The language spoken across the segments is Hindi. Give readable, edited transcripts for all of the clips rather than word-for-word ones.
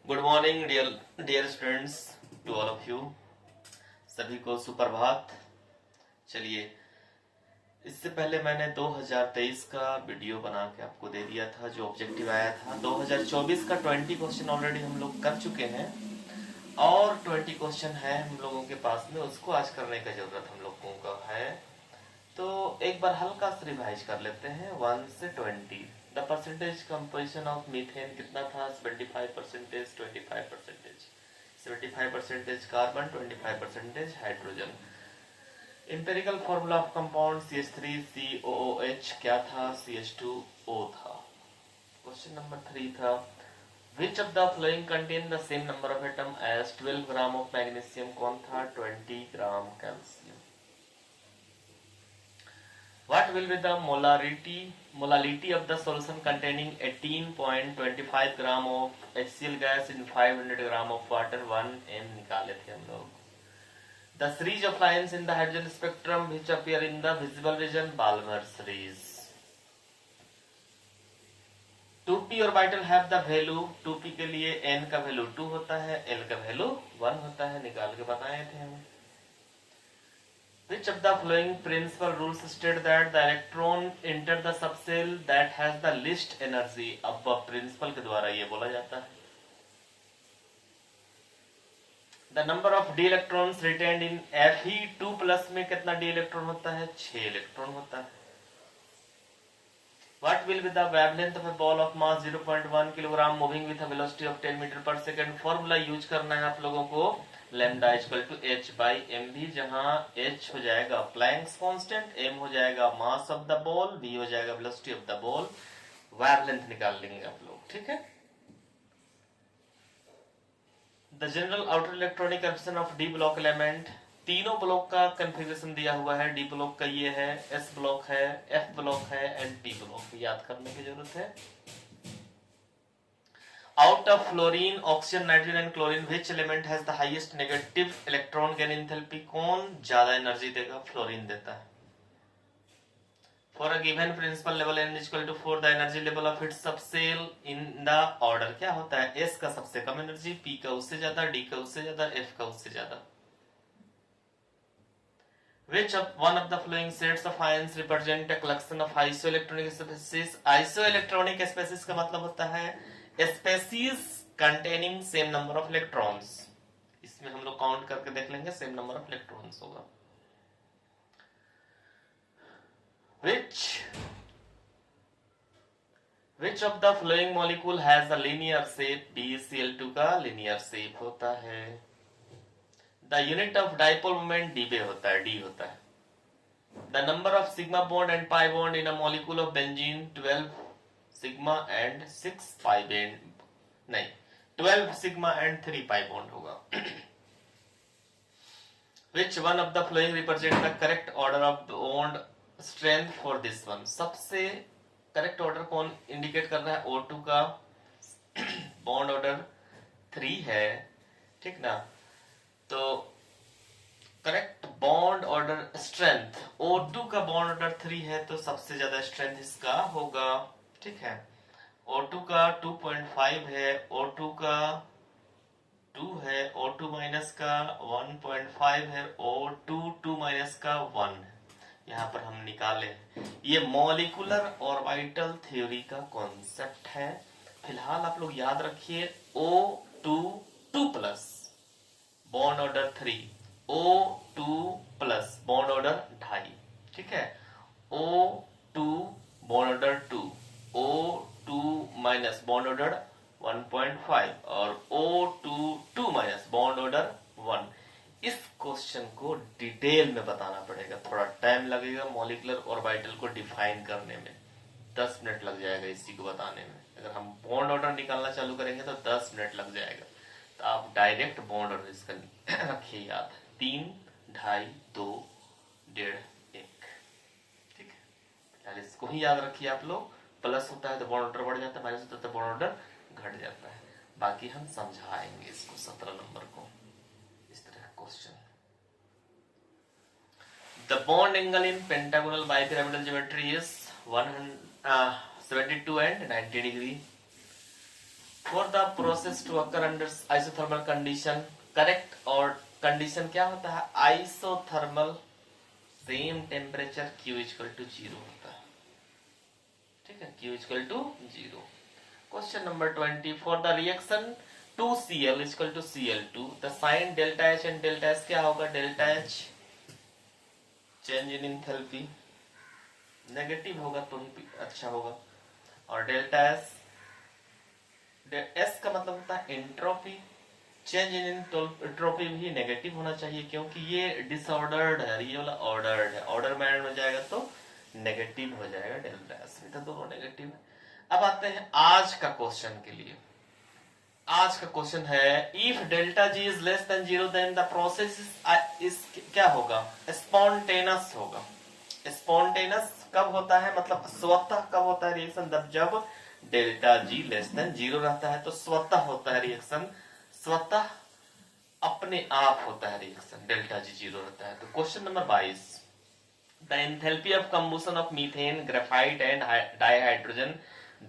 Good morning dear students to all of you. सभी को सुप्रभात। चलिए, इससे पहले मैंने 2023 का वीडियो बना के आपको दे दिया था जो ऑब्जेक्टिव आया था। 2024 का 20 क्वेश्चन ऑलरेडी हम लोग कर चुके हैं और 20 क्वेश्चन है हम लोगों के पास में, उसको आज करने का जरूरत हम लोगों का है। तो एक बार हल्का से रिवाइज कर लेते हैं 1 से 20। The percentage composition of methane कितना था? 75%, 25%। 75% carbon, 25% hydrogen. Empirical formula of compound CH3COOH क्या था? CH2O था। क्वेश्चन नंबर 3 था which of the following contain the same number of atom as 12 gram of magnesium? कौन था? 20 gram calcium. What will be the molality of the solution containing 18.25 gram of HCl gas in 500 gram of water? 1m निकाले थे हम लोग। The series of lines in the hydrogen spectrum which appear in the visible region? Balmer series। 2p orbital have the value, 2p के लिए n का वैल्यू 2 होता है, l का वैल्यू 1 होता है, निकाल के बताए थे हम। Which of the following principal rules state that the electron enter the subshell that has the least energy? अब प्रिंसिपल के द्वारा ये बोला जाता है। The number of d electrons retained in Fe2+ में कितना d इलेक्ट्रॉन होता है? 6 इलेक्ट्रॉन होता है। What will be the wavelength of a ball of mass 0.1 kilogram moving with a velocity of 10 metre पर सेकेंड? फॉर्मूला यूज करना है आप लोगों को लैम्डा इक्वल टू h/mv, जहां h हो जाएगा प्लैंक्स कांस्टेंट, m हो जाएगा mass of the ball, v हो जाएगा velocity of the ball. Wavelength निकाल लेंगे आप लोग, ठीक है। The general outer electronic configuration of D block element, तीनों ब्लॉक का कंफिगरेशन दिया हुआ है। डी ब्लॉक का ये है, एस ब्लॉक है, एफ ब्लॉक है एंड पी ब्लॉक। याद करने की जरूरत है। Out of fluorine, oxygen, nitrogen and chlorine, which element has the highest negative electron gain enthalpy? कौन ज्यादा एनर्जी देगा? फ्लोरीन देता है। For a given principal level n is equal to 4, the energy level of its subshell in the order क्या होता है? S का सबसे कम एनर्जी, P का उससे ज्यादा, D का उससे ज्यादा, F का उससे ज्यादा। Which of one of the following sets of ions represent a collection of isoelectronic species? Isoelectronic species का मतलब होता है species containing same number of electrons। इसमें हम लोग काउंट करके देख लेंगे, सेम नंबर ऑफ इलेक्ट्रॉन्स होगा। Which of the following molecule has a linear shape? BeCl2 का linear shape होता है। The unit of dipole moment dB होता है, D होता है। The number of sigma bond and pi bond in a molecule of benzene 12 sigma and 6 pi bond, नहीं 12 sigma and 3 pi bond होगा। Which one of the following represent the correct order of bond strength for this one? सबसे करेक्ट ऑर्डर कौन इंडिकेट कर रहा है? O2 का बॉन्ड ऑर्डर 3 है, ठीक ना। तो correct bond order strength, O2 का बॉन्ड ऑर्डर 3 है तो सबसे ज्यादा स्ट्रेंथ इसका होगा, ठीक है। O2 का 2.5 है, O2 का 2 है, O2 माइनस का 1.5 है, O2 2 माइनस का 1 है। यहाँ पर हम निकाले, ये मॉलिकुलर ऑर्बिटल थ्योरी का कॉन्सेप्ट है। फिलहाल आप लोग याद रखिए O2 2+ bond order 3, O2 plus bond order 2.5, ठीक है। O2 bond order 2, O2 minus bond order 1.5 और O2 2 माइनस बॉन्ड ऑर्डर 1। इस क्वेश्चन को डिटेल में बताना पड़ेगा, थोड़ा टाइम लगेगा मॉलिकुलर ऑर्बिटल को डिफाइन करने में, 10 मिनट लग जाएगा इसी को बताने में। अगर हम बॉन्ड ऑर्डर निकालना चालू करेंगे तो 10 मिनट लग जाएगा। तो आप डायरेक्ट बॉन्ड ऑर्डर इसका रखिए याद, 3, 2.5, 2, 1.5, 1, ठीक है। फिलहाल इसको ही याद रखिए आप लोग। प्लस होता है तो बॉन्ड ऑर्डर बढ़ जाता है, माइनस होता है तो बॉन्ड ऑर्डर घट जाता है। बाकी हम समझाएंगे इसको 17 नंबर को इस तरह question. The bond angle in pentagonal bipyramidal geometry is 72 and 90 degree. For the process to occur under isothermal condition, correct और कंडीशन क्या होता है, isothermal same temperature Q equal to 0 होता है, ठीक है, Q equal to 0। Question number 20, for the reaction 2Cl equal to Cl2 the sign delta H and delta S क्या होगा, delta H change in enthalpy negative होगा तो भी अच्छा होगा, और डेल्टा S, S का मतलब होता है एंट्रोपी, चेंज इन एंट्रोपी भी नेगेटिव होना चाहिए क्योंकि ये डिसऑर्डर्ड है, ये वाला ऑर्डर्ड है, ऑर्डर में ऐड हो जाएगा तो नेगेटिव हो जाएगा डेल्टा एस, तो दोनों नेगेटिव है। अब आते हैं आज का क्वेश्चन के लिए। आज का क्वेश्चन है if delta G is less then 0 then the process is क्या होगा, स्पॉन्टेनस होगा। स्पॉन्टेनस कब होता है, मतलब स्वतः कब होता है रिएक्शन, जब डेल्टा जी लेस देन 0 रहता है तो स्वतः होता है रिएक्शन, स्वतः अपने आप होता है रिएक्शन, डेल्टा जी 0 रहता है। तो question number 22, the enthalpy of combustion of methane, graphite and dihydrogen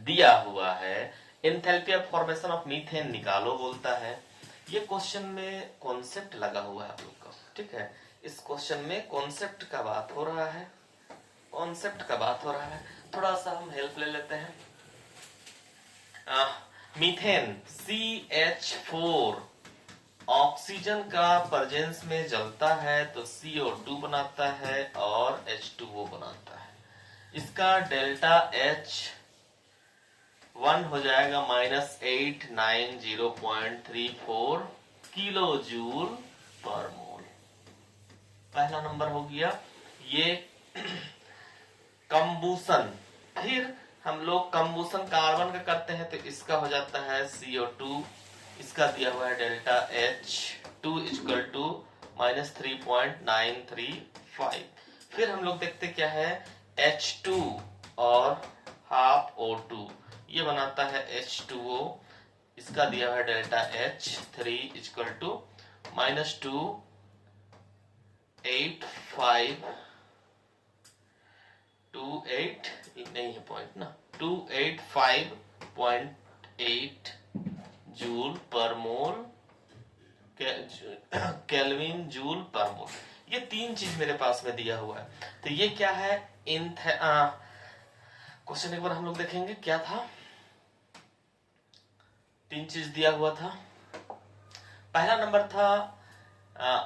दिया हुआ है, enthalpy of formation of methane निकालो बोलता है। ये क्वेश्चन में कॉन्सेप्ट लगा हुआ है आप लोग का, ठीक है, इस क्वेश्चन में कॉन्सेप्ट का बात हो रहा है, कॉन्सेप्ट का बात हो रहा है। थोड़ा सा हम हेल्प ले लेते हैं। मीथेन CH4 ऑक्सीजन का प्रेजेंस में जलता है तो CO2 बनाता है और H2O बनाता है। इसका डेल्टा H 1 हो जाएगा -890.34 किलो जूल पर मोल। पहला नंबर हो गया ये कंबूसन। फिर हम लोग कंबूसन कार्बन का करते हैं तो इसका हो जाता है CO2, इसका दिया हुआ है डेल्टा H2 इक्वल टू -3.935। फिर हम लोग देखते क्या है H2 और हाफ O2, ये बनाता है H2O, इसका दिया हुआ है डेल्टा H3 इक्वल टू -285 नहीं है पॉइंट ना, 285.8 जूल पर मोल, केल्विन जूल पर मोल। ये तीन चीज मेरे पास में दिया हुआ है। तो ये क्या है, क्वेश्चन एक बार हम लोग देखेंगे क्या था। तीन चीज दिया हुआ था। पहला नंबर था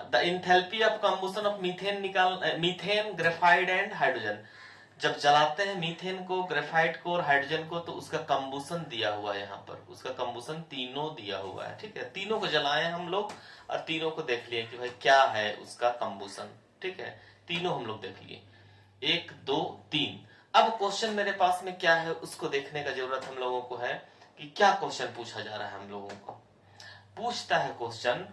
the enthalpy of combustion of methane methane, graphite and hydrogen. जब जलाते हैं मीथेन को, ग्रेफाइट को और हाइड्रोजन को तो उसका कंबूशन दिया हुआ है, यहाँ पर उसका कंबूशन तीनों दिया हुआ है, ठीक है। तीनों को जलाए हम लोग और तीनों को देख लिए कि भाई क्या है उसका कंबूशन, ठीक है। तीनों हम लोग देख लिए, 1 2 3। अब क्वेश्चन मेरे पास में क्या है उसको देखने का जरूरत हम लोगों को है कि क्या क्वेश्चन पूछा जा रहा है। हम लोगों को पूछता है question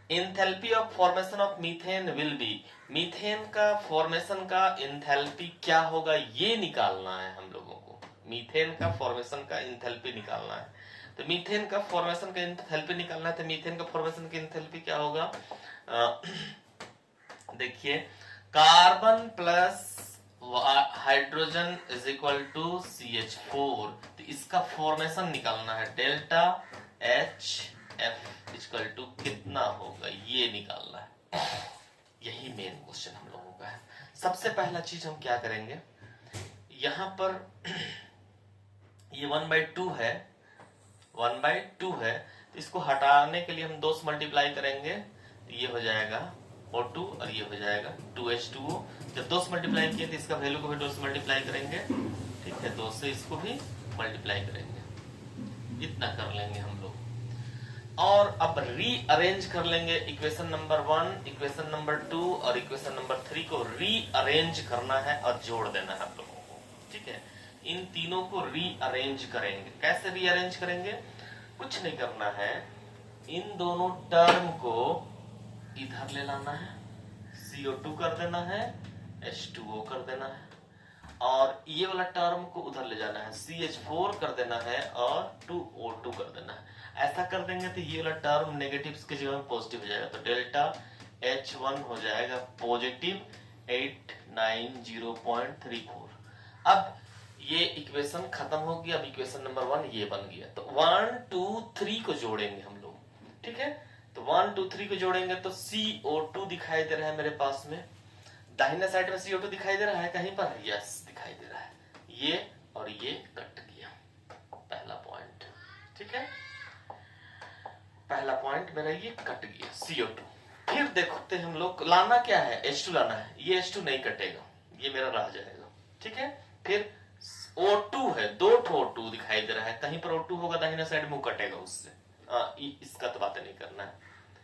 enthalpy of formation of methane will be, methane का फॉर्मेशन का एंथैल्पी क्या होगा ये निकालना है हम लोगों को। मीथेन का फॉर्मेशन का एंथैल्पी निकालना है। तो मीथेन का फॉर्मेशन का एंथैल्पी निकालना है तो मीथेन का फॉर्मेशन की एंथैल्पी क्या होगा, देखिए carbon plus hydrogen is equal to CH4, तो इसका फॉर्मेशन निकालना है, डेल्टा HF इक्वल टू कितना होगा ये निकालना है। यही मेन क्वेश्चन हम लोगों का है। सबसे पहला चीज हम क्या करेंगे, यहां पर ये 1/2 है, 1/2 है, तो इसको हटाने के लिए हम 2 से मल्टीप्लाई करेंगे तो ये हो जाएगा O2 और ये हो जाएगा 2H2O। जब 2 से मल्टीप्लाई किए तो इसका वैल्यू को भी 2 से मल्टीप्लाई करेंगे, ठीक है, 2 से इसको भी मल्टीप्लाई करेंगे, इतना कर लेंगे हम लोग। और अब रीअरेंज कर लेंगे इक्वेशन नंबर 1, इक्वेशन नंबर 2 और इक्वेशन नंबर 3 को रीअरेंज करना है और जोड़ देना है हम लोगों को, ठीक है। इन तीनों को रीअरेंज करेंगे। कैसे रीअरेंज करेंगे, कुछ नहीं करना है, इन दोनों टर्म को इधर ले लाना है, CO2 कर देना है, H2O कर देना है, और ये वाला टर्म को उधर ले जाना है, CH4 कर देना है और 2O2 कर देना है। ऐसा कर देंगे तो ये वाला टर्म नेगेटिव की जगह में पॉजिटिव हो जाएगा, तो डेल्टा H1 हो जाएगा पॉजिटिव 890.34। अब ये इक्वेशन खत्म हो गया। अब इक्वेशन नंबर 1 ये बन गया। तो 1 2 3 को जोड़ेंगे हम लोग, ठीक है। तो 1 2 3 को जोड़ेंगे तो CO2 दिखाई दे रहा है मेरे पास में। दाहिने साइड में CO2 दिखाई दे रहा है कहीं पर? यस दिखाई दे रहा है। ये और ये कट गया, पहला पॉइंट, ठीक है। पहला पॉइंट मेरा ये कट गया CO2। फिर देखते हम लोग लाना क्या है, H2 लाना है। ये H2 नहीं कटेगा, ये मेरा रह जाएगा, ठीक है। फिर O2 है, 2 O2 दिखाई दे रहा है, कहीं पर O2 होगा दाहिने साइड में, वो कटेगा उससे। इसका तो बात नहीं करना है,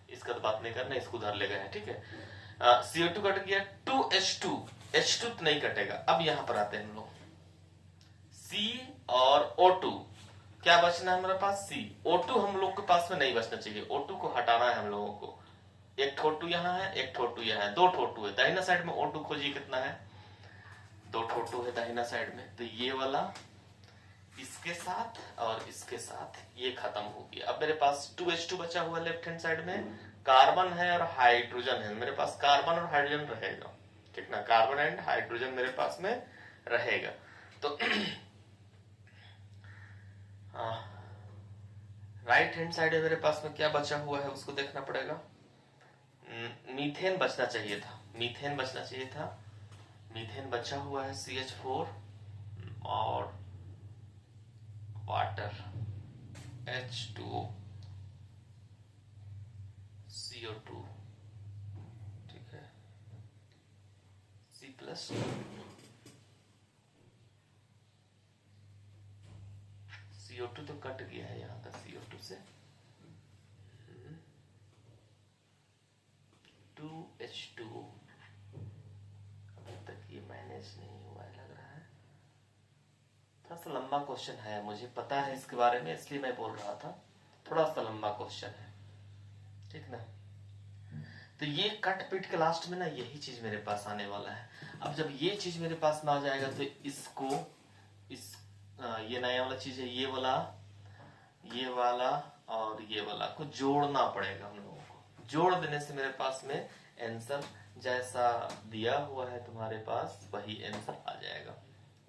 इसका तो बात नहीं करना है, इसको उधर ले गए हैं, ठीक है। CO2 कट गया। 2H2, H2 तो नहीं कटेगा। अब यहां पर आते हैं हम लोग, C और O2 क्या बचना है हमारे पास? C। O2 हम लोग के पास में नहीं बचना चाहिए, O2 को हटाना है हम लोगों को। एक O2 यहाँ है, एक O2 यहाँ है, 2 O2 है। दाहिना साइड में O2 खोजिए कितना है? 2 O2 है दाहिना साइड में। तो ये वाला इसके साथ और इसके साथ ये खत्म हो गया। अब मेरे पास 2H2 बचा हुआ लेफ्ट हैंड साइड में, कार्बन है और हाइड्रोजन है। मेरे पास कार्बन और हाइड्रोजन रहेगा, ठीक ना। कार्बन एंड हाइड्रोजन मेरे पास में रहेगा। तो राइट हैंड साइड में मेरे पास में क्या बचा हुआ है उसको देखना पड़ेगा। मीथेन बचना चाहिए था, मीथेन बचना चाहिए था। मीथेन बचा हुआ है CH4 और वाटर H2O CO2, ठीक है। C+ CO2 तो कट गया है यहाँ का CO2 से। 2H2O अभी तक ये मैनेज नहीं हुआ है लग रहा है। थोड़ा सा लंबा क्वेश्चन है, मुझे पता है इसके बारे में, इसलिए मैं बोल रहा था। थोड़ा सा लंबा क्वेश्चन है, ठीक ना। तो ये कट पीट के लास्ट में ना यही चीज मेरे पास आने वाला है। अब जब ये चीज मेरे पास में आ जाएगा तो इसको ये नया वाला चीज है, ये वाला और ये वाला को जोड़ना पड़ेगा हम लोगों को। जोड़ देने से मेरे पास में आंसर जैसा दिया हुआ है तुम्हारे पास वही आंसर आ जाएगा।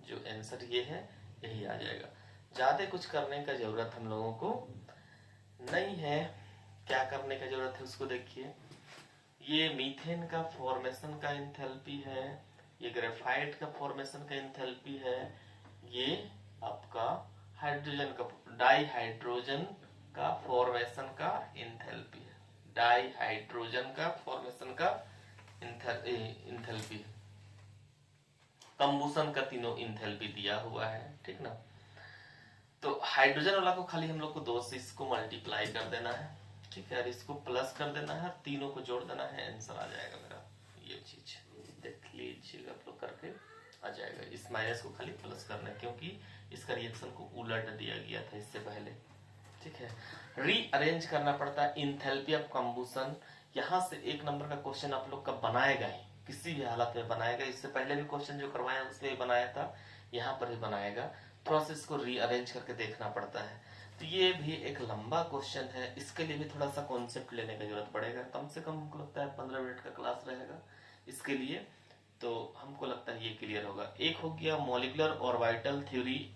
जो आंसर ये है यही आ जाएगा। ज्यादा कुछ करने का जरूरत हम लोगों को नहीं है। क्या करने का जरूरत है उसको देखिए। ये मीथेन का फॉर्मेशन का एंथैल्पी है, ये ग्रेफाइट का फॉर्मेशन का एंथैल्पी है, ये आपका हाइड्रोजन का डाइहाइड्रोजन का फॉर्मेशन का एंथैल्पी है। डाइहाइड्रोजन का फॉर्मेशन का एंथैल्पी, कंबुशन का तीनों एंथैल्पी दिया हुआ है, ठीक ना। तो हाइड्रोजन वाला को खाली हम लोग को 2 से इसको मल्टीप्लाई कर देना है, ठीक है, और इसको प्लस कर देना है, तीनों को जोड़ देना है, आंसर आ जाएगा मेरा। ये चीज देख लीजिएगा आप लोग करके आ जाएगा। इस माइनस को खाली प्लस करना है क्योंकि इसका रिएक्शन को उलट दिया गया था इससे पहले, ठीक है। रीअरेंज करना पड़ता है इंथैल्पी ऑफ कंबुशन। यहाँ से 1 नंबर का क्वेश्चन आप लोग का बनाएगा ही, किसी भी हालत में बनाएगा। इससे पहले भी क्वेश्चन जो करवाया उसमें भी बनाया था, यहाँ पर भी बनाएगा। थोड़ा सा इसको रीअरेंज करके देखना पड़ता है। तो ये भी एक लंबा क्वेश्चन है, इसके लिए भी थोड़ा सा कॉन्सेप्ट लेने की जरूरत पड़ेगा। कम से कम हमको लगता है 15 मिनट का क्लास रहेगा इसके लिए, तो हमको लगता है ये क्लियर होगा। एक हो गया मॉलिक्यूलर ऑर्बिटल थ्योरी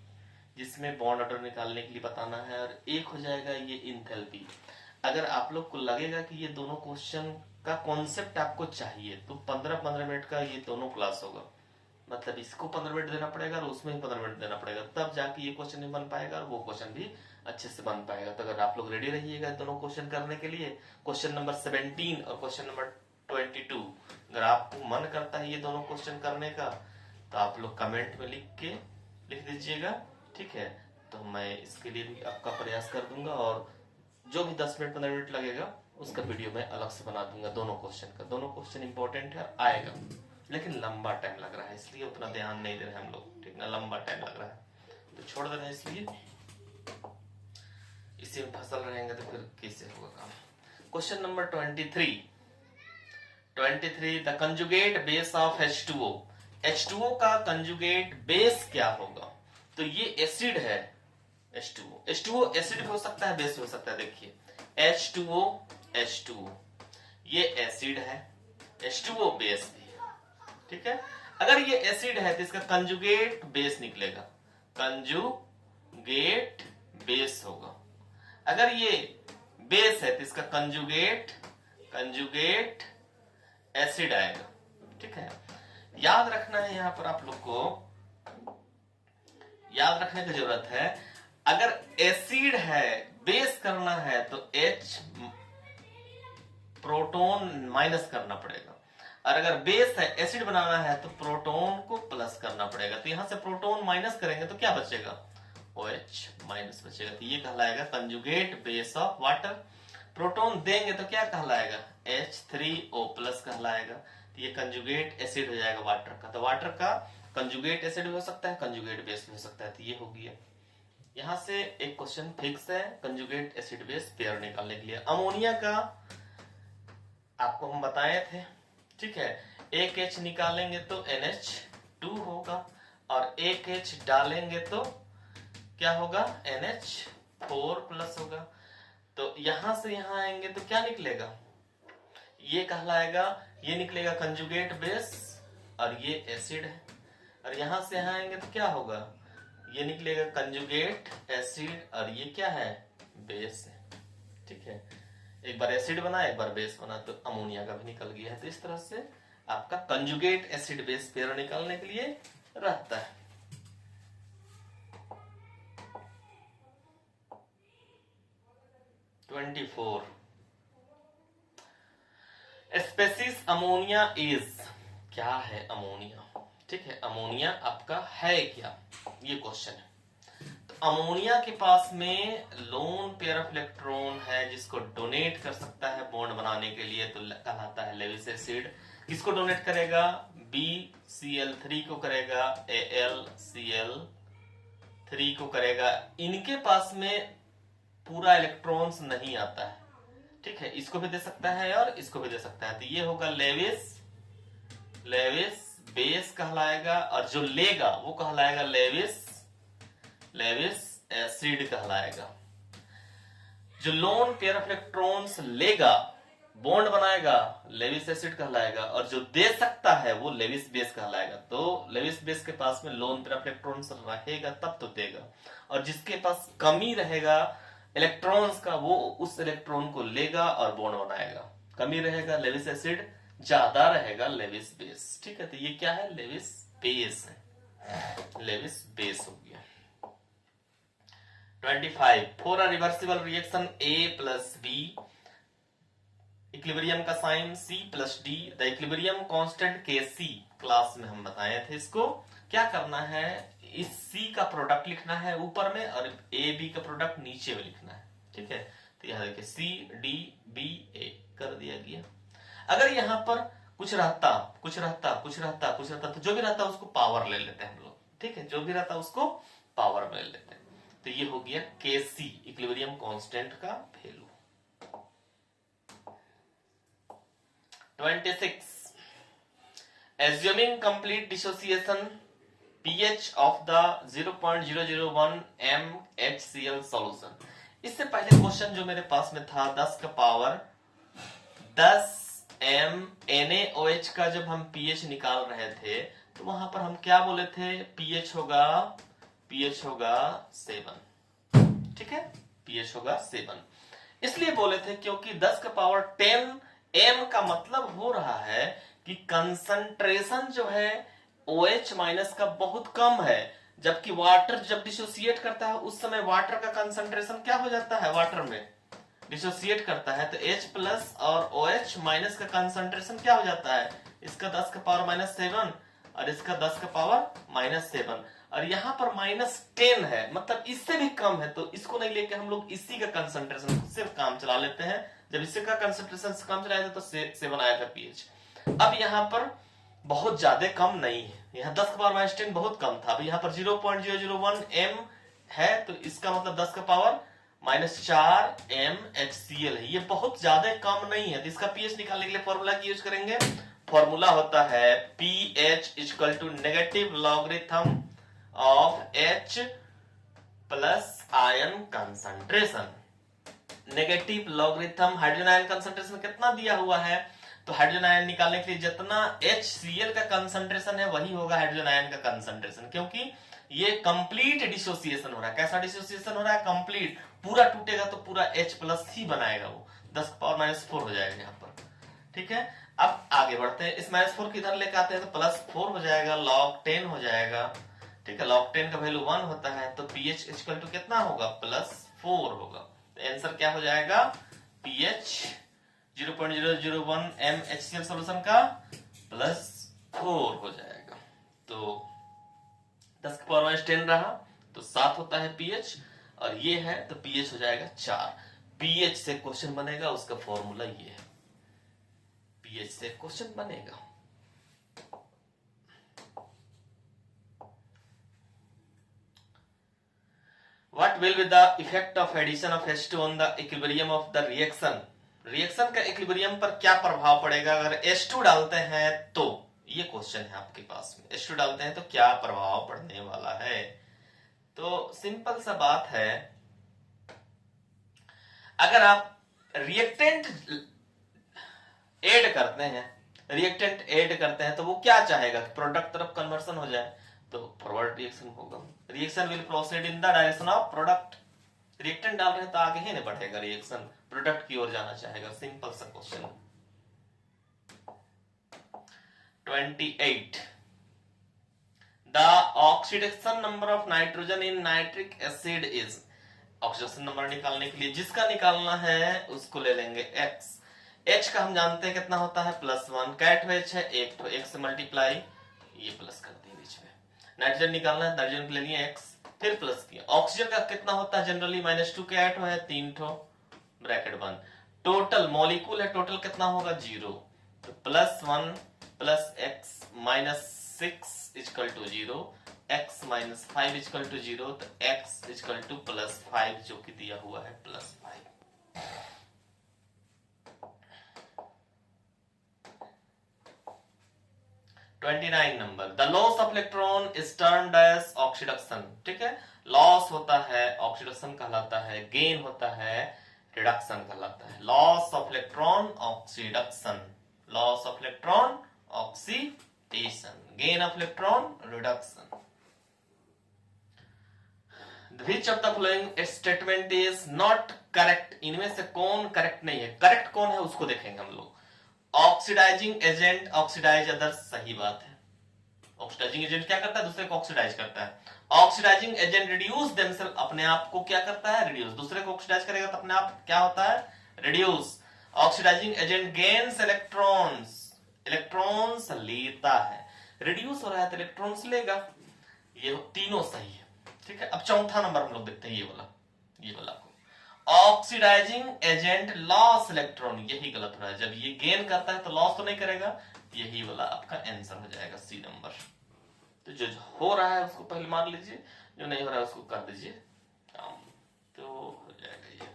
जिसमें बॉन्ड ऑर्डर निकालने के लिए बताना है, और एक हो जाएगा ये इंथैल्पी। अगर आप लोग को लगेगा कि ये दोनों क्वेश्चन का कॉन्सेप्ट आपको चाहिए तो 15-15 मिनट का ये दोनों क्लास होगा। मतलब इसको 15 मिनट देना पड़ेगा और उसमें 15 मिनट देना पड़ेगा, तब जाके ये क्वेश्चन भी बन पाएगा और वो क्वेश्चन भी अच्छे से बन पाएगा। तो अगर आप लोग रेडी रहिएगा दोनों क्वेश्चन करने के लिए, क्वेश्चन नंबर 17 और क्वेश्चन नंबर 22, अगर आपको मन करता है ये दोनों क्वेश्चन करने का तो आप लोग कमेंट में लिख दीजिएगा, ठीक है। तो मैं इसके लिए भी आपका प्रयास कर दूंगा, और जो भी 10 मिनट 15 मिनट लगेगा उसका वीडियो मैं अलग से बना दूंगा दोनों क्वेश्चन का। दोनों क्वेश्चन इंपॉर्टेंट है, आएगा लेकिन लंबा टाइम लग रहा है, इसलिए उतना ध्यान नहीं दे रहे हम लोग, ठीक ना। लंबा टाइम लग रहा है तो छोड़ दे रहे हैं, इसलिए इसी में फसल रहेंगे तो फिर कैसे होगा काम। Question number 23 the conjugate base of H2O। H2O का कंजुगेट बेस क्या होगा? तो ये एसिड है H2O एसिड हो सकता है, बेस हो सकता है। देखिए H2O ये एसिड है, H2O बेस भी है, ठीक है। अगर ये एसिड है तो इसका कंजुगेट बेस निकलेगा। कंजुगेट बेस होगा। अगर ये बेस है तो इसका कंजुगेट एसिड आएगा। ठीक है, याद रखना है, यहां पर आप लोग को याद रखने की जरूरत है, अगर एसिड है बेस करना है तो H प्रोटॉन माइनस करना पड़ेगा, और अगर बेस है एसिड बनाना है तो प्रोटॉन को प्लस करना पड़ेगा। तो यहां से प्रोटॉन माइनस करेंगे तो क्या बचेगा, OH माइनस बचेगा। तो ये कहलाएगा conjugate base of water. Proton देंगे तो क्या कहलाएगा, H3O प्लस कहलाएगा। तो ये कंजुगेट एसिड हो जाएगा वाटर का। तो वाटर का कंजुगेट एसिड हो सकता है, कंजुगेट बेस हो सकता है। तो ये हो गया। यहां से एक क्वेश्चन फिक्स है कंजुगेट एसिड बेस पेयर निकालने के लिए। अमोनिया का आपको हम बताए थे। ठीक है, एक H निकालेंगे तो NH2 होगा, और एक H डालेंगे तो क्या होगा, NH4 प्लस होगा। तो यहां से यहां आएंगे तो क्या निकलेगा, ये कहलाएगा, ये निकलेगा कंजुगेट बेस, और ये एसिड है। और यहां से यहां आएंगे तो क्या होगा, ये निकलेगा कंजुगेट एसिड, और ये क्या है, बेस है। ठीक है, एक बार एसिड बना एक बार बेस बना, तो अमोनिया का भी निकल गया है। तो इस तरह से आपका कंजुगेट एसिड बेस पेयर निकालने के लिए रहता है। स्पेसिस अमोनिया इज, क्या है अमोनिया। ठीक है, अमोनिया आपका है क्या, ये क्वेश्चन है। तो अमोनिया के पास में लोन पेयर ऑफ इलेक्ट्रॉन है जिसको डोनेट कर सकता है बॉन्ड बनाने के लिए, तो कहलाता है लेविस एसिड। किसको डोनेट करेगा, BCl3 को करेगा, AlCl3 को करेगा। इनके पास में पूरा इलेक्ट्रॉन्स नहीं आता है। ठीक है, इसको भी दे सकता है और इसको भी दे सकता है। तो ये होगा लेविस बेस कहलाएगा, और जो लेगा वो कहलाएगा लेविस एसिड कहलाएगा। जो लोन पेयर ऑफ इलेक्ट्रॉन्स लेगा बॉन्ड बनाएगा लेविस एसिड कहलाएगा, और जो दे सकता है वो लेविस बेस कहलाएगा। तो लेविस बेस के पास में लोन पेयर ऑफ इलेक्ट्रॉन्स रहेगा तब तो देगा, और जिसके पास कमी रहेगा इलेक्ट्रॉन्स का वो उस इलेक्ट्रॉन को लेगा और बॉन्ड बनाएगा। कमी रहेगा लेविस एसिड, ज्यादा रहेगा लेविस बेस। ठीक है, तो ये क्या है, लेविस बेस है, लेविस बेस हो गया। 25 for a reversible reaction A plus B, equilibrium का sign C plus D, the equilibrium constant Kc class में हम बताए थे। इसको क्या करना है, इस C का प्रोडक्ट लिखना है ऊपर में, और AB का प्रोडक्ट नीचे में लिखना है। ठीक है, तो यहां देखिए CDBA कर दिया गया। अगर यहां पर कुछ रहता तो जो भी रहता उसको पावर ले लेते हैं हम लोग। ठीक है, जो भी रहता उसको पावर में ले लेते हैं। तो ये हो गया Kc इक्विलिब्रियम कांस्टेंट का value. 26 assuming complete dissociation pH of the 0.001 mHCl solution। इससे पहले क्वेश्चन जो मेरे पास में था 10 का पावर 10 m NaOH का जब हम pH निकाल रहे थे तो वहां पर हम क्या बोले थे, pH होगा 7। ठीक है, pH होगा 7 इसलिए बोले थे क्योंकि 10 का पावर 10 m का मतलब हो रहा है कि कंसंट्रेशन जो है OH माइनस का बहुत कम है, जबकि वाटर जब डिसोसिएट करता है उस समय वाटर का कंसंट्रेशन क्या हो जाता है, वाटर में डिसोसिएट करता है तो H प्लस और OH माइनस का कंसंट्रेशन क्या हो जाता है, इसका 10 का पावर -7 और इसका 10 का पावर -7, और यहाँ पर -10 है, मतलब इससे भी कम है। तो इसको नहीं लेके हम लोग इसी का कंसंट्रेशन खुद से काम चला लेते हैं। जब इसी का कंसंट्रेशन कम चलाया था तो 7 आया था pH। अब यहाँ पर बहुत ज्यादा कम नहीं है, यहाँ 10 का पावर -10 बहुत कम था। अब यहाँ पर 0.001 m है तो इसका मतलब 10 का पावर -4 mHCl है, ये बहुत ज्यादा कम नहीं है। तो इसका pH निकालने के लिए फॉर्मूला की यूज करेंगे। फॉर्मूला होता है pH = negative logarithm of H plus ion concentration. Negative logarithm hydrogen ion concentration कितना दिया हुआ है, तो हाइड्रोजन आयन निकालने के लिए जितना HCl का कंसंट्रेशन है वही होगा हाइड्रोजन आयन का कंसंट्रेशन, क्योंकि ये कंप्लीट डिसोसिएशन हो रहा है। कैसा डिसोसिएशन हो रहा है? कंप्लीट। पूरा टूटेगा तो पूरा H प्लस ही बनाएगा, वो 10 पावर -4 हो जाएगा यहाँ पर। ठीक है, अब आगे बढ़ते हैं। इस -4 को इधर लेकर आते हैं तो +4 हो जाएगा, log 10 हो जाएगा। ठीक है, log 10 का वैल्यू 1 होता है, तो pH इक्वल टू कितना होगा? +4 होगा। तो आंसर क्या हो जाएगा? pH 0.001 MHCl सॉल्यूशन का +4 हो जाएगा। तो 10 की पावर -10 रहा तो 7 होता है pH, और ये है तो pH हो जाएगा 4। pH से क्वेश्चन बनेगा, उसका फॉर्मूला ये है। pH से क्वेश्चन बनेगा। What will be the effect of addition of H2 on the equilibrium of the reaction? Reaction का इक्विलिब्रियम पर क्या प्रभाव पड़ेगा अगर H2 डालते हैं तो? ये क्वेश्चन है आपके पास में। H2 डालते हैं तो क्या प्रभाव पड़ने वाला है? तो सिंपल सा बात है, अगर आप रिएक्टेंट ऐड करते हैं तो वो क्या चाहेगा? प्रोडक्ट तरफ कन्वर्सन हो जाए, तो फॉरवर्ड रिएक्शन होगा। Reaction will proceed in the direction of product. Reactant डाल रहे हैं तो आगे ही नहीं बढ़ेगा, रिएक्शन प्रोडक्ट की ओर जाना चाहेगा। सिंपल सा question. 28 the oxidation number of nitrogen in nitric acid is. Oxidation number निकालने के लिए जिसका निकालना है उसको ले लेंगे x। H का हम जानते हैं कितना होता है? +1। कैट H है 1, तो 1 से मल्टीप्लाई, ये प्लस कर दिए बीच में। नाइट्रोजन निकालना है, नाइट्रोजन के लिए x, फिर प्लस किया। ऑक्सीजन का कितना होता है जनरली? -2 के ऐड है 3 ठो, ब्रैकेट 1। टोटल मॉलिक्यूल है, टोटल कितना होगा? 0। तो +1 + x -6 = 0, x -5 = 0, तो x = +5 जो कि दिया हुआ है +5। Number the loss of electron is termed as oxidation. ठीक है, लॉस होता है ऑक्सीडेशन कहलाता है, गेन होता है रिडक्शन कहलाता है। Loss of electron oxidation, loss of electron oxidation, gain of electron reduction. Which of the following statement is not correct? इनमें से कौन करेक्ट नहीं है? करेक्ट कौन है उसको देखेंगे हम लोग। ऑक्सीडाइजिंग एजेंट ऑक्सीडाइज अदर्स, सही बात है। ऑक्सीडाइजिंग एजेंट क्या करता है? दूसरे को ऑक्सीडाइज करता है। ऑक्सीडाइजिंग एजेंट रिड्यूस देमसेल्फ, अपने आप को क्या करता है? रिड्यूस। दूसरे को ऑक्सीडाइज करेगा तो अपने आप क्या होता है? Reduce. Oxidising agent gains electrons, electrons लेता है। रिड्यूस हो रहा है तो इलेक्ट्रॉन्स लेगा। ये तीनों सही है। ठीक है, अब चौथा नंबर हम लोग देखते हैं, ये वाला ऑक्सीडाइजिंग एजेंट लॉस इलेक्ट्रॉन, यही गलत हो रहा है। जब ये गेन करता है तो लॉस तो नहीं करेगा, यही वाला आपका आंसर हो जाएगा सी नंबर। तो जो हो रहा है उसको पहले मान लीजिए, जो नहीं हो रहा है उसको कर दीजिए काम, तो हो जाएगा ये।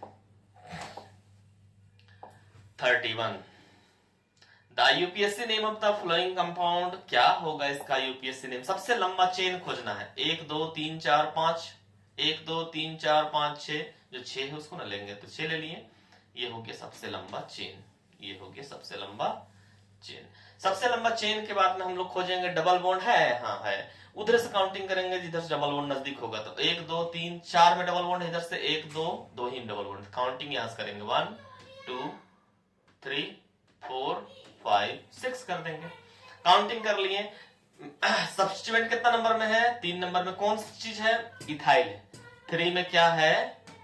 31 the UPSC name of the flowing compound, क्या होगा इसका यूपीएससी नेम? सबसे लंबा चेन खोजना है। 1 2 3 4 5, 1 2 3 4 5 6, जो 6 है उसको ना लेंगे तो 6 ले लिए। ये हो गया सबसे लंबा चेन, ये हो गया सबसे लंबा चेन। सबसे लंबा चेन के बाद में हम लोग खोजेंगे डबल बॉन्ड है, हाँ है। उधर से काउंटिंग करेंगे जिधर से डबल बॉन्ड नजदीक होगा, तो 1 2 3 4 में डबल बॉन्ड, इधर से 1 2 2 ही डबल बॉन्ड। काउंटिंग यहां से करेंगे 1 2 3 4 5 6 कर देंगे। काउंटिंग कर लिए। सब्स्टिट्यूएंट कितना नंबर में है? 3 नंबर में। कौन सी चीज है? इथाइल है। 3 में क्या है?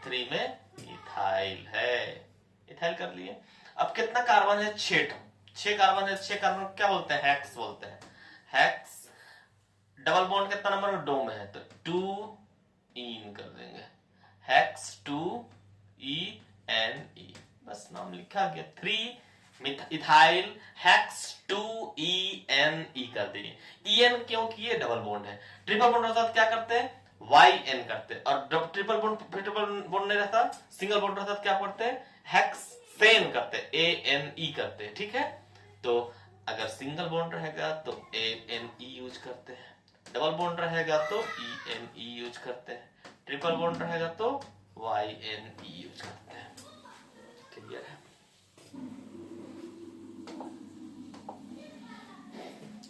3 में इथाइल है। इथाइल कर लिए। अब कितना कार्बन है? 6 कार्बन है। 6 कार्बन क्या बोलते हैं? हेक्स बोलते हैं। हेक्स। डबल बॉन्ड कितना नंबर में? 2 में है, तो 2 इन कर देंगे। हेक्स 2 ENE, बस नाम लिखा गया। 3 इथाइल हेक्स 2ENE कर दिए। EN क्यों किए? डबल बॉन्ड है। ट्रिपल बॉन्ड रहता क्या करते हैं? YN करते हैं। और ट्रिपल बॉन्ड नहीं रहता, सिंगल बॉन्ड रहता क्या करते हैं? हेक्सेन करते हैं, ANE करते हैं। ठीक है, तो अगर सिंगल बॉन्ड रहेगा तो ANE यूज करते हैं, डबल बॉन्ड रहेगा तो ENE यूज करते हैं, ट्रिपल बॉन्ड रहेगा तो YNE यूज करते हैं। क्लियर है?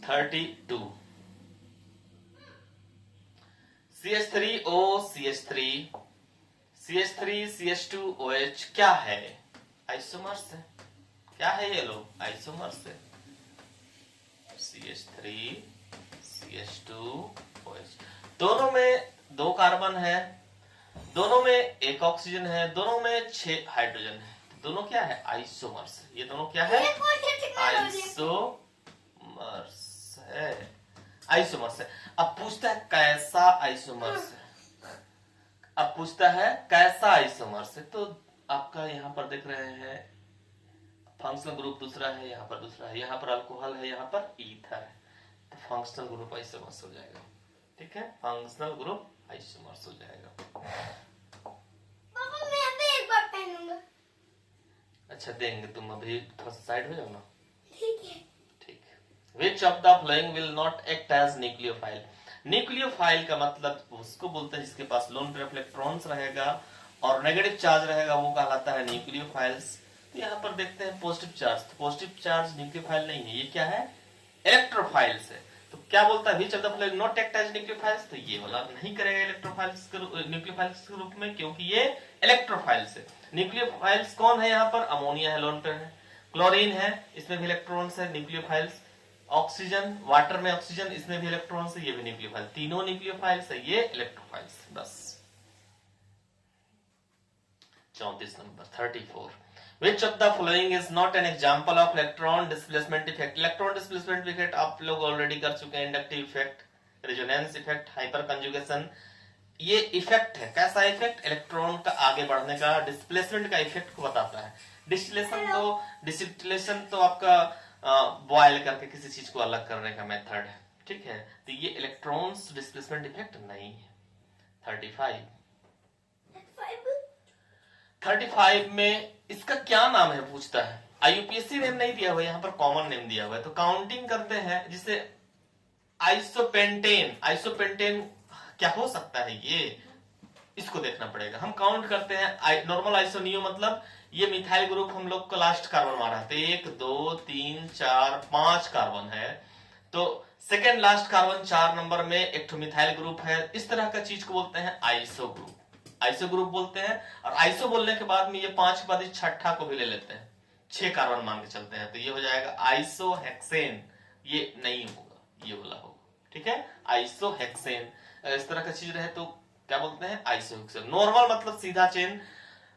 32 CH3O CH3 CH3 CH2OH क्या है? आइसोमर्स है। क्या है ये लोग? आइसोमर्स है। CH3 CH2OH दोनों में 2 कार्बन है, दोनों में 1 ऑक्सीजन है, दोनों में 6 हाइड्रोजन है। दोनों क्या है? आइसोमर्स। ये दोनों क्या है? आइसोमर्स है। आइसोमर्स है। अब पूछता है कैसा आइसोमर्स है। अब पूछता है कैसा आइसोमर्स है। तो आपका यहाँ पर देख रहे हैं फंक्शनल ग्रुप दूसरा है, यहाँ पर दूसरा है, यहाँ पर अल्कोहल है, यहाँ पर ईथर है। तो फंक्शनल ग्रुप आइसोमर्स हो जाएगा। ठीक है, फंक्शनल ग्रुप आइसोमर्स हो जाएगा। पापा मैं अभी एक बार पहनूंगा। अच्छा देंगे, तुम अभी थोड़ा सा साइड हो जाओ ना। ठीक है। ठीक। Which of the following will not act as nucleophile? Nucleophile का मतलब उसको बोलते हैं जिसके पास लोन पेयर ऑफ इलेक्ट्रॉन्स रहेगा और नेगेटिव चार्ज रहेगा, वो कहलाता है न्यूक्लियोफाइल्स। तो यहाँ पर देखते हैं पॉजिटिव चार्ज। तो पॉजिटिव चार्ज न्यूक्लियोफाइल नहीं है, ये क्या है? इलेक्ट्रोफाइल्स है। तो क्या बोलता है? Which of the following not act as nucleophiles? तो ये वाला नहीं करेगा इलेक्ट्रोफाइल्स न्यूक्लियोफाइल्स के रूप में, क्योंकि ये इलेक्ट्रोफाइल्स है। न्यूक्लियोफाइल्स कौन है यहाँ पर? अमोनिया है, लोन पेयर है। क्लोरीन है, इसमें भी इलेक्ट्रॉन्स है, न्यूक्लियोफाइल्स। ऑक्सीजन, वाटर में ऑक्सीजन, इसमें भी इलेक्ट्रॉन्स है, ये भी न्यूक्लियोफाइल। तीनों न्यूक्लियोफाइल्स है, ये इलेक्ट्रोफाइल्स। बस 34 number 34। Which of the following is not an example of electron displacement effect? Electron displacement effect आप लोग ऑलरेडी कर चुके हैं। Inductive effect, resonance effect, hyper conjugation. ये इफेक्ट है। कैसा इफेक्ट? इलेक्ट्रॉन का आगे बढ़ने का, डिस्प्लेसमेंट का इफेक्ट को बताता है। डिस्टिलेशन तो आपका बॉयल करके किसी चीज को अलग करने का मेथड है। ठीक है, तो ये इलेक्ट्रॉन्स डिस्प्लेसमेंट इफेक्ट नहीं है। 35 में इसका क्या नाम है पूछता है। आईयूपीएससी नेम नहीं दिया हुआ, यहाँ पर कॉमन नेम दिया हुआ है। तो काउंटिंग करते हैं, जिसे आइसोपेंटेन। आइसोपेंटेन क्या हो सकता है, ये इसको देखना पड़ेगा। हम काउंट करते हैं। नॉर्मल आइसोनियो मतलब ये मिथाइल ग्रुप हम लोग को लास्ट कार्बन मारा है। 1 2 3 4 5 कार्बन है। तो सेकेंड लास्ट कार्बन 4 नंबर में एक तो मिथाइल ग्रुप है। इस तरह का चीज को बोलते हैं आइसो ग्रुप। आइसो ग्रुप बोलते हैं। और आइसो बोलने के बाद में ये 5 के बाद इस छठा को भी ले लेते हैं, 6 कार्बन मान के चलते हैं। तो ये हो जाएगा आइसोहेक्सेन। ये नहीं होगा, ये वाला होगा। ठीक है, आइसोहेक्सेन। इस तरह का चीज रहे तो क्या बोलते हैं? आइसोहेक्सेन। नॉर्मल मतलब सीधा चेन।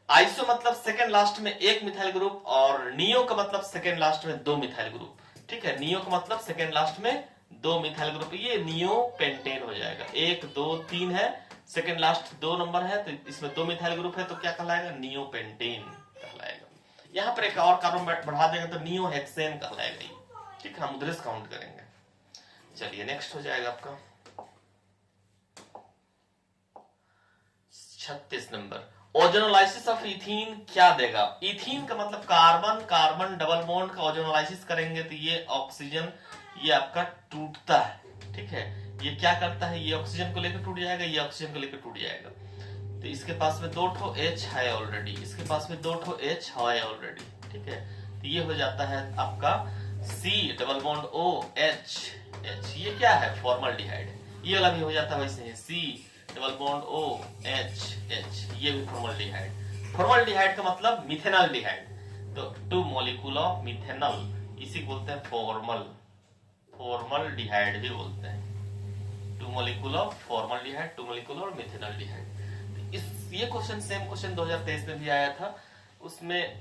आइसो मतलब सेकेंड लास्ट में 1 मिथाइल ग्रुप, और नियो का मतलब सेकेंड लास्ट में 2 मिथाइल ग्रुप। ठीक है, नियो का मतलब सेकेंड लास्ट में 2 मिथाइल ग्रुप। ये नियो पेंटेन हो जाएगा। 1 2 3 है, सेकेंड लास्ट 2 नंबर है, तो इसमें 2 मिथाइल ग्रुप है, तो क्या कहलाएगा? नियो पेंटेन कहलाएगा। यहाँ पर एक और कार्बन बढ़ा देंगे तो नियो हेक्सेन कहलाएगा ये। ठीक है, हम उधर से काउंट करेंगे। चलिए नेक्स्ट हो जाएगा आपका 36 नंबर। ओजोनोलाइसिस ऑफ इथीन क्या देगा? इथीन का मतलब कार्बन कार्बन डबल बॉन्ड का ओजोनोलाइसिस करेंगे तो ये ऑक्सीजन ये आपका टूटता है। ठीक है, ये क्या करता है? ये ऑक्सीजन को लेकर टूट जाएगा, ये ऑक्सीजन को लेकर टूट जाएगा। तो इसके पास में 2 ठो H है ऑलरेडी, इसके पास में 2 ठो H है ऑलरेडी। ठीक है, तो ये हो जाता है आपका C double bond OH H। ये क्या है? फॉर्मल्डिहाइड। ये वाला भी हो जाता है वैसे ही, C double bond OH H। ये भी फॉर्मल्डिहाइड। फॉर्मल्डिहाइड का मतलब मिथेनॉल्डिहाइड। तो 2 मॉलिक्यूल ऑफ मिथेनॉल, इसी बोलते हैं फॉर्मल्डिहाइड भी बोलते हैं। 2 मॉलिक्यूल ऑफ फॉर्मल्डिहाइड, 2 मॉलिक्यूल और मिथेनॉल्डिहाइड। ये क्वेश्चन सेम क्वेश्चन 2023 में भी आया था। उसमें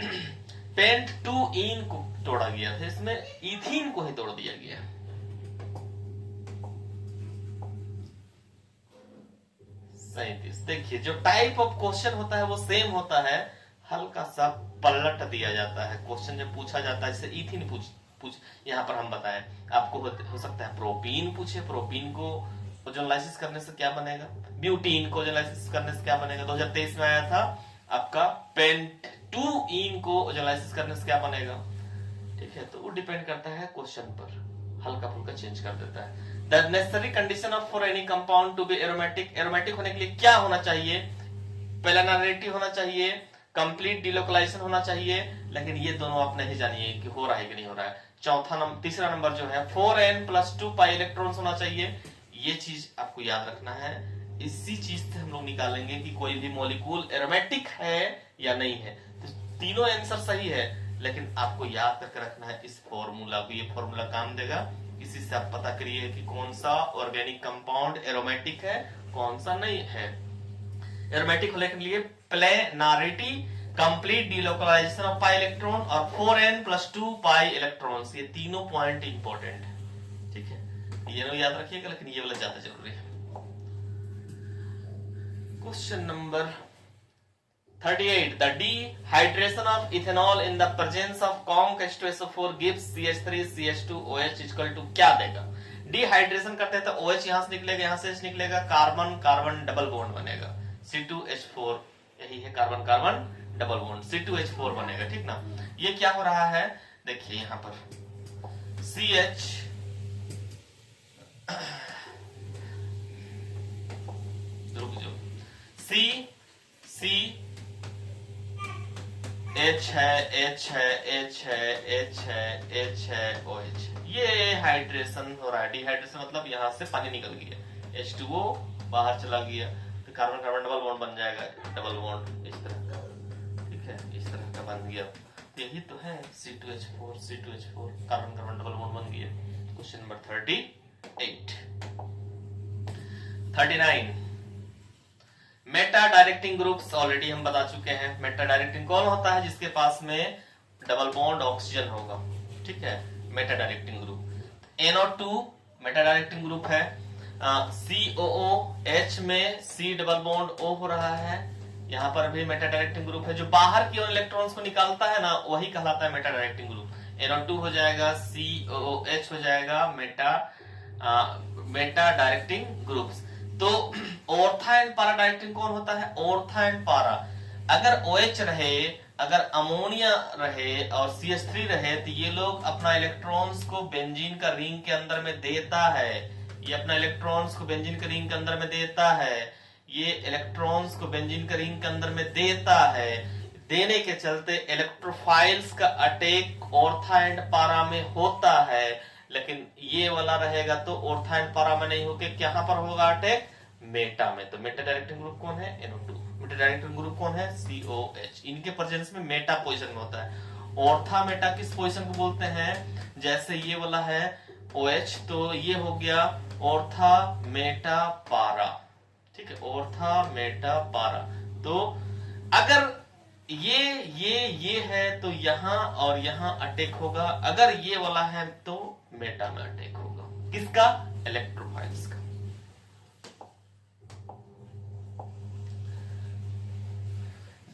पेंट 2 इन को तोड़ा गया था, इसमें इथीन को ही तोड़ दिया गया। देखिए, जो टाइप ऑफ क्वेश्चन होता है वो सेम होता है, हल्का सा पलट दिया जाता है क्वेश्चन जब पूछा जाता है। जैसे इथीन पूछ यहाँ पर हम बताएं आपको, हो सकता है प्रोपीन पूछे। प्रोपीन को ओजोनलाइसिस करने से क्या बनेगा? ब्यूटीन को ओजोनलाइसिस करने से क्या बनेगा? 2023 में आया था आपका पेंट 2 इन को ओजोनलाइसिस करने से क्या बनेगा? ठीक है, तो वो डिपेंड करता है क्वेश्चन पर, हल्का फुल्का चेंज कर देता है। The necessary condition of for any compound to be aromatic, aromatic होने के लिए क्या होना चाहिए? पेलानारिटी होना चाहिए, कंप्लीट डिलोकलाइजेशन होना चाहिए। लेकिन ये दोनों आप नहीं जानिए कि हो रहा है कि नहीं हो रहा है। तीसरा नंबर जो है 4n + 2 पाई इलेक्ट्रॉन्स होना चाहिए। ये चीज आपको याद रखना है। इसी चीज से हम लोग निकालेंगे कि कोई भी मॉलिक्यूल एरोमेटिक है या नहीं है। तो तीनों आंसर सही है, लेकिन आपको याद करके रखना है इस फॉर्मूला को। ये फॉर्मूला काम देगा। इसी से आप पता करिए कि कौन सा ऑर्गेनिक कंपाउंड एरोमेटिक है, कौन सा नहीं है। एरोमेटिक होने के लिए planarity, complete delocalization of pi electron और 4n+2 पाई इलेक्ट्रॉन्स, ये तीनों पॉइंट इंपॉर्टेंट है। ठीक है, ये लोग याद रखिएगा, लेकिन ये वाला ज्यादा जरूरी है। Question number 38. The dehydration of ethanol in the presence of conc H2SO4 gives CH3CH2OH equal to क्या देगा? डिहाइड्रेशन करते हैं तो OH यहां से निकलेगा, यहां से H निकलेगा, कार्बन कार्बन डबल बॉन्ड बनेगा, C2H4, यही है carbon carbon double bond, C2H4 बनेगा। ठीक ना? ये क्या हो रहा है, देखिए यहां पर CH रुक जाओ, C H है, H है, H है, H है, H है, OH, ये हाइड्रेशन हो रहा है। डिहाइड्रेशन मतलब यहाँ से पानी निकल गया, H2O बाहर चला गया, तो कार्बन कार्बन डबल बॉन्ड बन जाएगा, डबल बॉन्ड इस तरह का। ठीक है, इस तरह का बन गया। यही तो है C2H4, C2H4, carbon carbon double bond बन गया। Question number 38. 39. Meta directing groups already हम बता चुके हैं। मेटा डायरेक्टिंग कौन होता है? जिसके पास में डबल बॉन्ड ऑक्सीजन होगा। ठीक है, Meta directing group. NO2 Meta directing group है। COOH में C डबल बॉन्ड O हो रहा है, यहाँ पर भी मेटा डायरेक्टिंग ग्रुप है। जो बाहर की ओर इलेक्ट्रॉन्स को निकालता है ना, वही कहलाता है मेटा डायरेक्टिंग ग्रुप। NO2 हो जाएगा, COOH हो जाएगा, मेटा डायरेक्टिंग ग्रुप्स। तो ऑर्था एंड पारा डायरेक्टिंग कौन होता है? ऑर्था एंड पारा। अगर OH रहे, अगर अमोनिया रहे और CH3 रहे, तो ये लोग अपना इलेक्ट्रॉन्स को बेंजीन का रिंग के अंदर में देता है। ये अपना इलेक्ट्रॉन्स को बेंजीन के रिंग के अंदर में देता है। ये इलेक्ट्रॉन्स को बेंजीन के रिंग के अंदर में देता है। देने के चलते इलेक्ट्रोफाइल्स का अटैक ऑर्था एंड पारा में होता है। लेकिन ये वाला रहेगा तो ऑर्था एंड पारा में नहीं होके कहां पर होगा अटैक? मेटा में। तो मेटा डायरेक्टिंग ग्रुप कौन है? NO2। मेटा डायरेक्टिंग ग्रुप कौन है? COH। इनके प्रेजेंस में मेटा पोजीशन में होता है। ऑर्था मेटा किस पोजीशन को बोलते हैं? जैसे ये वाला है OH, तो ये हो गया ऑर्था मेटा पारा। ठीक है, ऑर्था मेटा पारा। तो अगर ये है तो यहां और यहां अटैक होगा। अगर ये वाला है तो मेटा में अटैक होगा। किसका? इलेक्ट्रोफाइल्स का।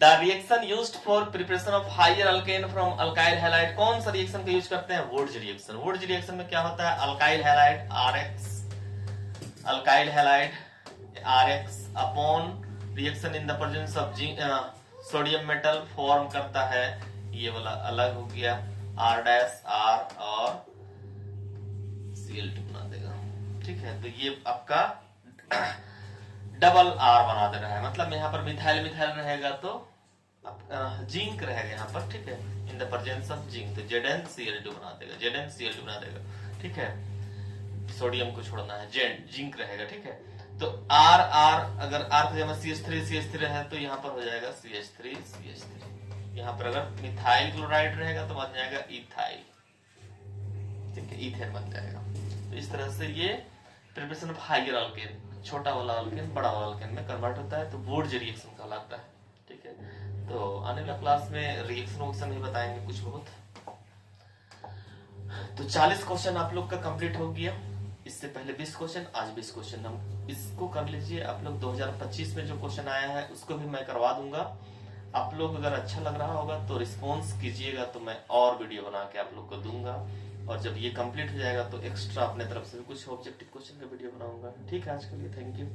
The reaction used for preparation of higher alkane from alkyl halide, कौन सा रिएक्शन का यूज करते हैं? Wurtz reaction. वुड्स रिएक्शन में क्या होता है? Alkyl halide RX, alkyl halide RX upon reaction in the presence of sodium metal form करता है। ये वाला अलग हो गया, R' और Cl2 बना देगा। ठीक है, तो ये आपका डबल R बना दे रहा है। मतलब यहाँ पर मिथाइल मिथाइल रहेगा तो जिंक रहेगा यहाँ पर। ठीक है, in the presence of zinc, तो ZnCl2 बना देगा, ZnCl2 बना देगा। ठीक है, सोडियम को छोड़ना है, जिंक रहेगा। ठीक है, तो R अगर R की जगह CH3 है तो यहाँ पर हो जाएगा CH3। यहाँ पर अगर मिथाइल क्लोराइड रहेगा तो बन जाएगा इथाइल। ठीक है, इथेन बन जाएगा। तो इस तरह से ये प्रिपरेशन ऑफ हायर अल्केन, छोटा वाला अल्केन बड़ा वाला अल्केन में कन्वर्ट होता है, तो वुड्स रिएक्शन कहलाता है। ठीक है, तो आने वाला क्लास में रिएक्शन ही बताएंगे कुछ बहुत। तो 40 क्वेश्चन आप लोग का कंप्लीट हो गया। इससे पहले 20 क्वेश्चन, आज 20 क्वेश्चन। हम इसको कर लीजिए। आप लोग 2025 में जो क्वेश्चन आया है उसको भी मैं करवा दूंगा। आप लोग अगर अच्छा लग रहा होगा तो रिस्पॉन्स कीजिएगा, तो मैं और वीडियो बना के आप लोग को दूंगा। और जब ये कंप्लीट हो जाएगा तो एक्स्ट्रा अपने तरफ से भी कुछ ऑब्जेक्टिव क्वेश्चन का वीडियो बनाऊंगा। ठीक है, आज के लिए थैंक यू।